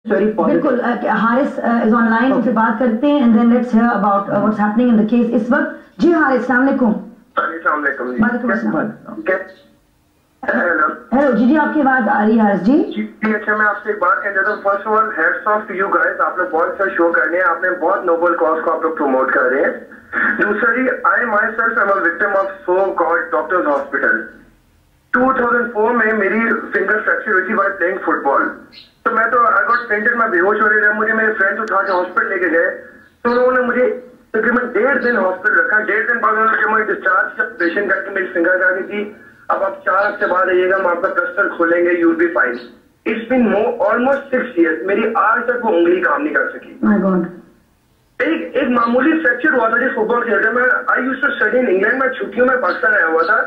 بالکل حارث از on line, ان سے بات کرتے ہیں and then let's hear about what's happening in the case اس وقت. جی حارث السلام علیکم. السلام علیکم. وعلیکم السلام. ہیلو جی جی آپ کی آواز آ رہی ہے حارث جی. جی اچھا میں آپ سے ایک بات کہنا چاہتا ہوں. First of all hats of two you guys, آپ نے بہت اچھا شو کر رہے ہیں، آپ نے بہت نوبل کاز کو آپ لوگ پروموٹ کر رہے ہیں. دوسری I myself am a victim of so called doctors hospital. 2004 میں میری فنگر فریکچر ہوئی تھی بائی پلئنگ فٹ بال. تو میں تو آئی گاٹ فینٹڈ، میں بے ہوش ہو رہی تھا. مجھے میرے فرینڈ اٹھا کے ہاسپٹل لے کے گئے تو انہوں نے مجھے تقریباً 1.5 دن ہاسپٹل رکھا. 1.5 دن بعد انہوں نے مجھے ڈسچارج کیا، آپریشن کر کے میری فنگر کر دی تھی. اب آپ 4 ہفتے بعد آئیے گا، ہم آپ کا کلسٹر کھولیں گے، you will be fine. It's been almost 6 years، میری آج تک وہ انگلی کام نہیں کر سکی. ایک معمولی فریکچر ہوا تھا جس فٹ بال کھیلتے میں. I used to study in England, میں چھٹیوں میں پاکستان آیا ہوا تھا.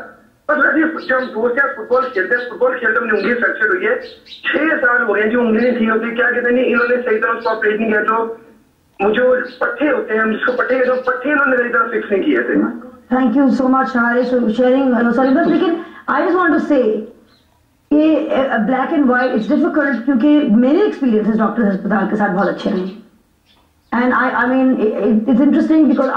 بس جب ہم دوست ہیں فٹ بال کھیلتے ہیں، فٹ بال کھیلتے میری انگلی فریکچر ہوئی ہے. 6 سال ہو گئے جو انگلی نہیں ٹھیک ہوتی. کیا کہتے ہیں انہوں نے صحیح طرح اس کو آپریٹ نہیں کیا. تو وہ جو پٹھے ہوتے ہیں ہم جس کو پٹھے کہتے ہیں، پٹھے انہوں نے صحیح طرح فکس نہیں کیے تھے. Thank you so much Haris for sharing syllabus. لیکن I just want to say کہ black and white it's difficult, کیونکہ میرے ایکسپیرینس ڈاکٹر ہسپتال کے ساتھ بہت اچھے رہے. And I mean it's interesting because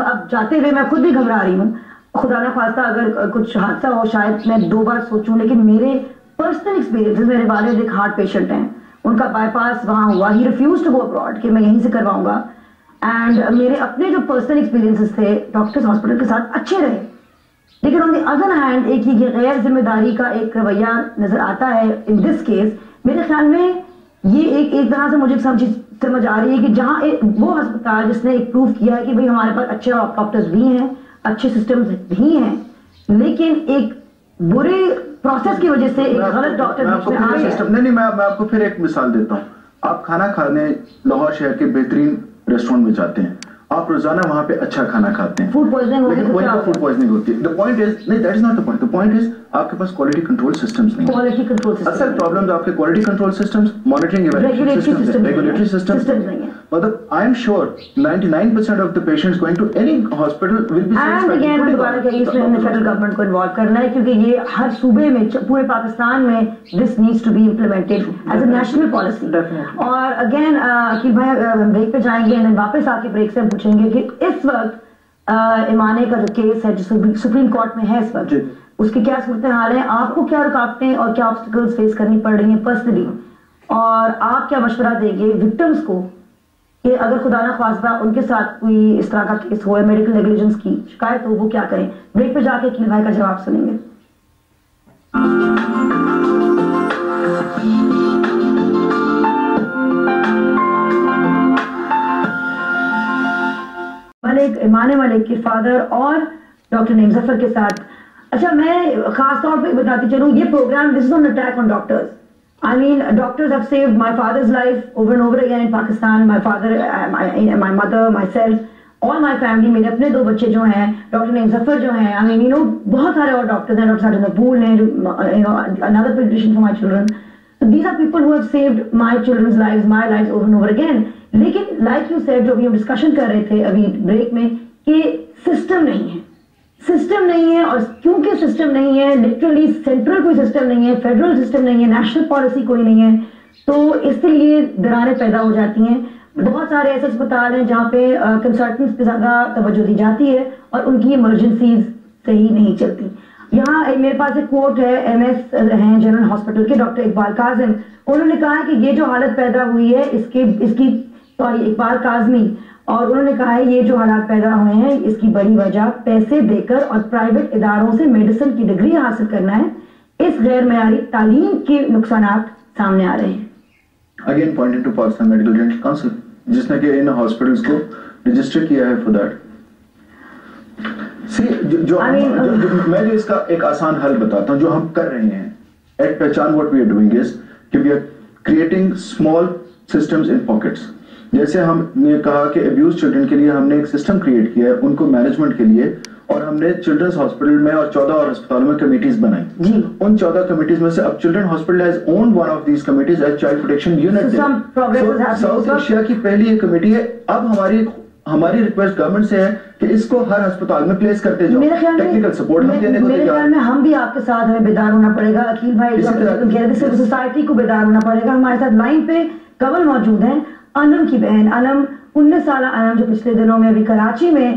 اب جاتے ہوئے میں خود بھی گھبرا رہی ہوں. خدا نہ خواستہ اگر کچھ حادثہ ہو شاید میں 2 بار سوچوں. لیکن میرے پرسنل ایکسپیرینس، میرے والد ایک ہارٹ پیشنٹ ہیں، ان کا بائی پاس وہاں ہوا. ہی ریفیوز ٹو گو ابراڈ کہ میں یہیں سے کرواؤں گا. اینڈ میرے اپنے جو پرسنل ایکسپیرینسز تھے ڈاکٹرز ہاسپٹل کے ساتھ اچھے رہے. لیکن آن دی ادر ہینڈ ایک یہ غیر ذمہ داری کا ایک رویہ نظر آتا ہے ان دس کیس. میرے خیال میں یہ ایک طرح سے مجھے سمجھ آ رہی ہے کہ جہاں وہ ہسپتال جس نے ایک پروف کیا ہے کہ بھئی ہمارے پاس اچھے ڈاکٹرز بھی ہیں، اچھے سسٹمز بھی ہیں، لیکن ایک برے پروسیس کی وجہ سے ایک غلط ڈاکٹر نہیں. میں آپ کو پھر ایک مثال دیتا ہوں. آپ کھانا کھانے لاہور شہر کے بہترین ریسٹورینٹ میں جاتے ہیں، آپ روزانہ وہاں پہ اچھا کھانا کھاتے ہیں، فوڈ پوائزننگ ہوتی ہے. The point is نہیں، that is not the point. The point is آپ کے پاس کوالٹی کنٹرول سسٹمز نہیں. کوالٹی کنٹرول سسٹم اصل پرابلم آپ کے quality control systems, monitoring regulatory systems نہیں ہے. مطلب I am sure 99% of the patients going to any hospital will be and again دوبارہ کہیں اس میں فیڈرل گورنمنٹ کو انوالو کرنا ہے، کیونکہ یہ ہر صوبے میں پورے پاکستان میں this needs to be implemented as a national policy. اور اگین عقیل بھائی بریک پہ جائیں گے، واپس آ کے بریک سے پوچھیں گے کہ اس وقت ایمانے کا جو کیس ہے جو سپریم کورٹ میں ہے اس وقت، اس کی کیا صورتحال ہے، آپ کو کیا رکاوٹیں اور کیا آبسٹیکلز فیس کرنی پڑ رہی ہیں پرسنلی، اور آپ کیا مشورہ دیں گے وکٹمز کو کہ اگر خدا نہ خواستہ ان کے ساتھ کوئی اس طرح کا کیس ہو یا میڈیکل نیگلیجنس کی شکایت ہو، وہ کیا کریں. بریک پہ جا کے عقیل بھائی کا جواب سنیں گے. ایمان ملک کے فادر اور ڈاکٹر نعیم ظفر کے ساتھ. اچھا میں خاص طور پہ بتاتی چلوں یہ program this is not an attack on doctors. I mean doctors have saved my father's life over and over again in Pakistan. My father, my mother, myself, all my family. میرے اپنے 2 بچے جو ہیں ڈاکٹر نعیم ظفر جو ہیں, I mean you know بہت سارے اور ڈاکٹرز ہیں, ڈاکٹر ساجد مقبول ہیں, you know another pediatrician for my children. So these are people who have saved my children's lives, my lives over and over again. لیکن like you said جو ابھی ہم discussion کر رہے تھے ابھی بریک میں کہ سسٹم نہیں ہے, سسٹم نہیں ہے, اور کیونکہ سسٹم نہیں ہے, لٹرلی سینٹرل کوئی سسٹم نہیں ہے, فیڈرل سسٹم نہیں ہے, نیشنل پالیسی کوئی نہیں ہے, تو اس سے یہ دراریں پیدا ہو جاتی ہیں. بہت سارے ایسے اسپتال ہیں جہاں پہ کنسلٹنٹس پہ زیادہ توجہ دی جاتی ہے اور ان کی ایمرجنسیز صحیح نہیں چلتی. یہاں میرے پاس ایک کوٹ ہے, ایم ایس ہیں جنرل ہاسپٹل کے ڈاکٹر اقبال کاظم, انہوں نے کہا کہ یہ جو حالت پیدا ہوئی ہے اس کی اقبال کاظمی, اور انہوں نے کہا ہے یہ جو حالات پیدا ہوئے ہیں اس کی بڑی وجہ پیسے دے کر اور پرائیویٹ اداروں سے میڈیسن کی ڈگری حاصل کرنا ہے, اس غیر معیاری تعلیم کے نقصانات سامنے آ رہے ہیں. Again pointing to Pakistan Medical Dental Council جس نے کہ ان ہاسپٹلس کو رجسٹر کیا ہے for that. میں جو اس کا ایک آسان حل بتاتا ہوں جو ہم کر رہے ہیں ایٹ پہچان, what we are doing is کہ we are creating small systems in pockets. جیسے ہم نے کہا کہ ابیوز چلڈرن کے لیے ہم نے ایک سسٹم کریٹ کیا ہے ان کو مینجمنٹ کے لیے, اور ہم نے چلڈرنس ہاسپٹل میں اور 14 اور ہسپتالوں میں کمیٹیز بنائی. ان 14 کمیٹیز میں سے اب children hospital has owned one of these committees as child protection unit. South Asia کی پہلی یہ کمیٹی ہے. اب ہماری ہماری ریکویسٹ گورنمنٹ سے ہے کہ اس کو ہر ہسپتال میں پلیس کرتے جاؤ. ٹیکنیکل سپورٹ ہم دینے کو میرے خیال میں ہم بھی آپ کے ساتھ ہمیں بیدار ہونا پڑے گا. عقیل بھائی صرف سوسائٹی کو بیدار ہونا پڑے گا. ہمارے ساتھ لائن پہ کنول موجود ہیں, انم کی بہن انم, 19 سالہ انم, جو پچھلے دنوں میں ابھی کراچی میں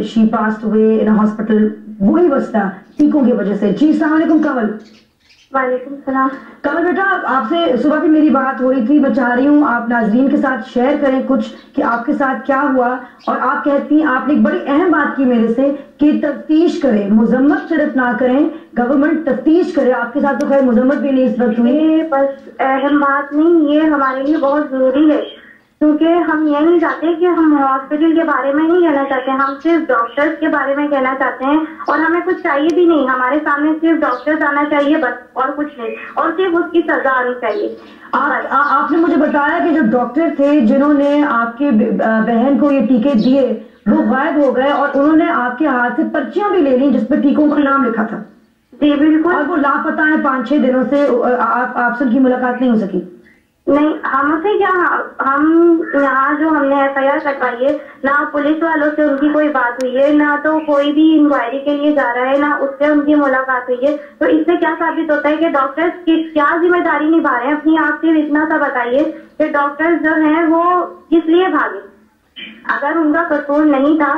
شی پاسڈ ہوئے ان ہاسپٹل, وہی وسطہ ٹیکوں کی وجہ سے. جی السلام علیکم کنول. وعلیکم السلام. کنول بیٹا, آپ سے صبح بھی میری بات ہو رہی تھی, میں چاہ رہی ہوں آپ ناظرین کے ساتھ شیئر کریں کچھ کہ آپ کے ساتھ کیا ہوا. اور آپ کہتی ہیں, آپ نے ایک بڑی اہم بات کی میرے سے کہ تفتیش کریں, مذمت صرف نہ کریں, گورنمنٹ تفتیش کرے. آپ کے ساتھ تو خیر مذمت بھی نہیں اس وقت ہوئی. بس اہم بات نہیں, یہ ہمارے لیے بہت ضروری ہے, کیونکہ ہم یہ نہیں چاہتے کہ ہم ہاسپٹل کے بارے میں نہیں کہنا چاہتے, ہم صرف ڈاکٹرز کے بارے میں کہنا چاہتے ہیں. اور ہمیں کچھ چاہیے بھی نہیں, ہمارے سامنے صرف ڈاکٹرز آنا چاہیے بس, اور کچھ نہیں, اور صرف اس کی سزا آنی چاہیے. آپ نے مجھے بتایا کہ جو ڈاکٹر تھے جنہوں نے آپ کے بہن کو یہ ٹیکے دیے وہ غائب ہو گئے, اور انہوں نے آپ کے ہاتھ سے پرچیاں بھی لے لی جس پہ ٹیکوں کا نام لکھا تھا. جی بالکل. اور وہ لاپتہ ہیں 5-6 دنوں سے, آپ سے ان کی ملاقات نہیں ہو سکی. نہیں, ہم سے کیا, ہم یہاں جو ہم نے ایف آئی آر کٹوائی ہے, نہ پولیس والوں سے ان کی کوئی بات ہوئی ہے, نہ تو کوئی بھی انکوائری کے لیے جا رہا ہے, نہ اس سے ان کی ملاقات ہوئی ہے. تو اس سے کیا ثابت ہوتا ہے کہ ڈاکٹرز کی کیا ذمہ داری نبھا رہے ہیں اپنی. آپ صرف اتنا سا بتائیے کہ ڈاکٹرز جو ہیں وہ کس لیے بھاگے, اگر ان کا قصور نہیں تھا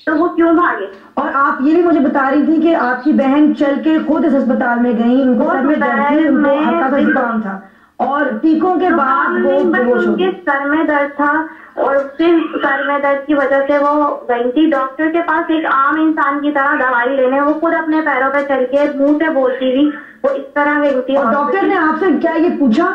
تو وہ کیوں بھاگے. اور آپ یہ بھی مجھے بتا رہی تھی کہ آپ کی بہن چل کے خود اس اسپتال میں گئی, ان کو سر میں درد تھی, ان کو ہلکا سا زکام تھا, اور ٹیکوں کے بعد وہ ان کے سر میں درد تھا, اور صرف سر میں درد کی وجہ سے وہ گئی تھی ڈاکٹر کے پاس ایک عام انسان کی طرح دوائی لینے. وہ خود اپنے پیروں پہ چل کے منہ سے بولتی ہوئی وہ اس طرح گئی تھی. اور ڈاکٹر نے آپ سے کیا یہ پوچھا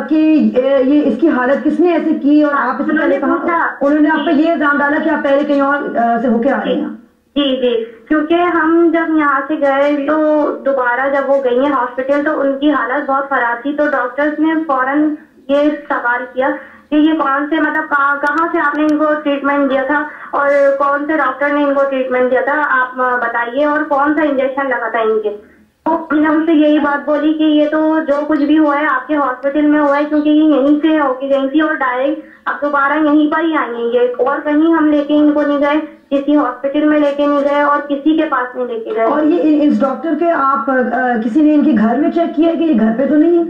کہ یہ اس کی حالت کس نے ایسے کی, اور آپ اسے پہلے کہا, انہوں نے آپ پہ یہ الزام ڈالا کہ آپ پہلے کہیں اور سے ہو کے آ رہے ہیں. جی جی, کیونکہ ہم جب یہاں سے گئے تو دوبارہ جب وہ گئی ہیں ہاسپٹل تو ان کی حالت بہت خراب تھی. تو ڈاکٹرز نے فوراً یہ سوال کیا کہ یہ کون سے, مطلب کہاں سے آپ نے ان کو ٹریٹمنٹ دیا تھا, اور کون سے ڈاکٹر نے ان کو ٹریٹمنٹ دیا تھا, آپ بتائیے, اور کون سا انجیکشن لگا تھا ان کے. تو ہم سے یہی بات بولی کہ یہ تو جو کچھ بھی ہوا ہے آپ کے ہاسپٹل میں ہوا ہے, کیونکہ یہ یہیں سے ہو کے گئی تھی, اور ڈائریکٹ اب دوبارہ یہیں پر ہی آئی ہیں یہ, اور کہیں ہم لے کے ان کو نہیں گئے, کسی ہاسپٹل میں لے کے نہیں گئے, اور کسی کے پاس نہیں لے کے گئے. اور یہ اس ڈاکٹر کے آپ کسی نے ان کے گھر میں چیک کیا کہ یہ گھر پہ تو نہیں ہے؟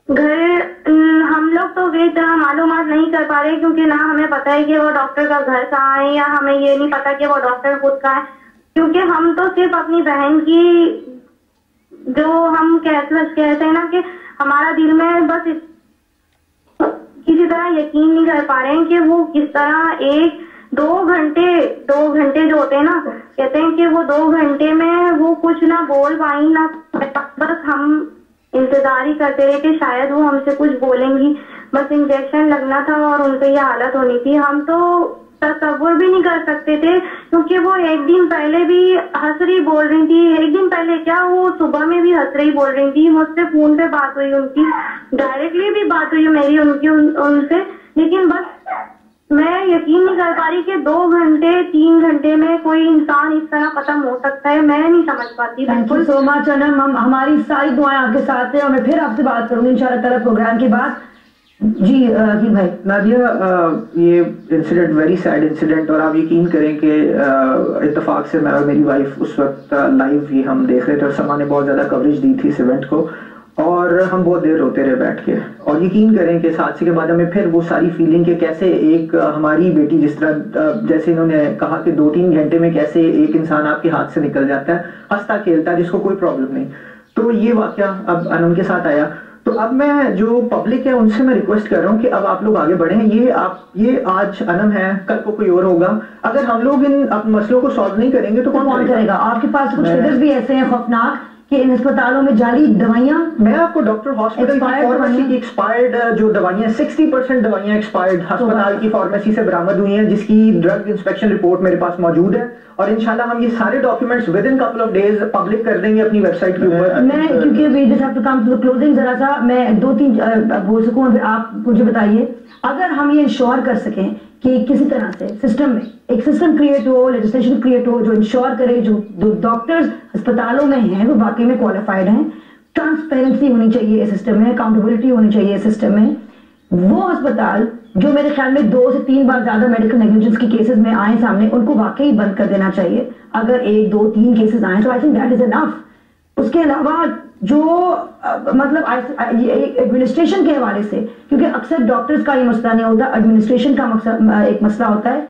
گھر ہم لوگ تو یہ طرح معلومات نہیں کر پا رہے, کیونکہ نہ ہمیں پتا ہے کہ وہ ڈاکٹر کا گھر کہاں ہے, یا ہمیں یہ نہیں پتا کہ وہ ڈاکٹر خود کا ہے, کیونکہ ہم تو صرف اپنی بہن کی, جو ہم کہتے ہیں نا کہ ہمارا دل میں بس کسی طرح یقین نہیں کر پا رہے ہیں کہ وہ کس طرح 2 گھنٹے جو ہوتے ہیں نا, کہتے ہیں کہ وہ 2 گھنٹے میں وہ کچھ نہ بول پائیں, نہ بس ہم انتظار ہی کرتے رہے کہ شاید وہ ہم سے کچھ بولیں گی. بس انجیکشن لگنا تھا اور ان کی یہ حالت ہونی تھی. ہم تو تصور بھی نہیں کر سکتے تھے, کیونکہ وہ ایک دن پہلے بھی ہنس رہی بول رہی تھی, ایک دن پہلے کیا وہ صبح میں بھی ہنس رہی بول رہی تھی. مجھ سے فون پہ بات ہوئی ان کی, ڈائریکٹلی بھی بات ہوئی میری ان سے, لیکن بس میں یقین نہیں کر پا رہی کہ 2 گھنٹے 3 گھنٹے میں کوئی انسان اس طرح ختم ہو سکتا ہے. میں نہیں سمجھ پاتی. تھینک یو سو مچ انم, ہماری ساری دعائیں آپ کے ساتھ ہیں, اور میں پھر آپ سے بات کروں گی انشاءاللہ تعالیٰ پروگرام کے بعد. جی عقیل بھائی. نادیہ, یہ انسیڈنٹ ویری سیڈ انسیڈنٹ, اور آپ یقین کریں کہ اتفاق سے میں اور میری وائف اس وقت لائیو ہی ہم دیکھ رہے تھے, اور سما نے بہت زیادہ کوریج دی تھی اس ایونٹ کو, اور ہم بہت دیر روتے رہے بیٹھ کے. اور یقین کریں کہ اس حادثے کے بعد ہمیں پھر وہ ساری فیلنگ کہ کیسے ایک ہماری بیٹی, جس طرح جیسے انہوں نے کہا کہ 2-3 گھنٹے میں کیسے ایک انسان آپ کے ہاتھ سے نکل جاتا ہے ہنستا کھیلتا جس کو کوئی پرابلم نہیں. تو یہ واقعہ اب انم کے ساتھ آیا. تو اب میں جو پبلک ہے ان سے میں ریکویسٹ کر رہا ہوں کہ اب آپ لوگ آگے بڑھیں. یہ آج انم ہے, کل کو کوئی اور ہوگا. اگر ہم لوگ ان مسئلوں کو سالو نہیں کریں گے تو کون کرے گا؟ آپ کے پاس کچھ فگرز بھی ایسے ہیں خوفناک کہ ان اسپتالوں میں جعلی دوائیاں, میں آپ کو ڈاکٹر ہاسپٹل کی فارمیسی کی ایکسپائرڈ جو دوائیاں 60% دوائیاں ایکسپائرڈ ہسپتال کی فارمیسی سے برآمد ہوئی ہیں, جس کی ڈرگ انسپیکشن رپورٹ میرے پاس موجود ہے, اور انشاءاللہ ہم یہ سارے documents with in couple of days public کر دیں گے اپنی ویب سائٹ کے اوپر. میں کیونکہ we just have to come to the closing, ذرا سا میں 2-3 بول سکوں, پھر آپ مجھے بتائیے. اگر ہم یہ انشور کر سکیں کہ کسی طرح سے سسٹم میں ایک سسٹم کریٹ ہو, لیجسلیشن کریٹ ہو جو انشور کرے جو ڈاکٹرز ہسپتالوں میں ہیں وہ واقعی میں کوالیفائڈ ہیں, ٹرانسپیرنسی ہونی چاہیے اس سسٹم میں, اکاؤنٹیبلٹی ہونی چاہیے اس سسٹم میں, وہ ہسپتال جو میرے خیال میں 2 سے 3 بار زیادہ میڈیکل نیگلیجنس کی کیسز میں آئے سامنے, ان کو واقعی بند کر دینا چاہیے. اگر 1 2 3 کیسز آئیں تو آئی تھنک دیٹ از انف. اس کے علاوہ جو مطلب ایڈمنسٹریشن کے حوالے سے, کیونکہ اکثر ڈاکٹرز کا یہ مسئلہ نہیں ہوتا, ایڈمنسٹریشن کا ایک مسئلہ ہوتا ہے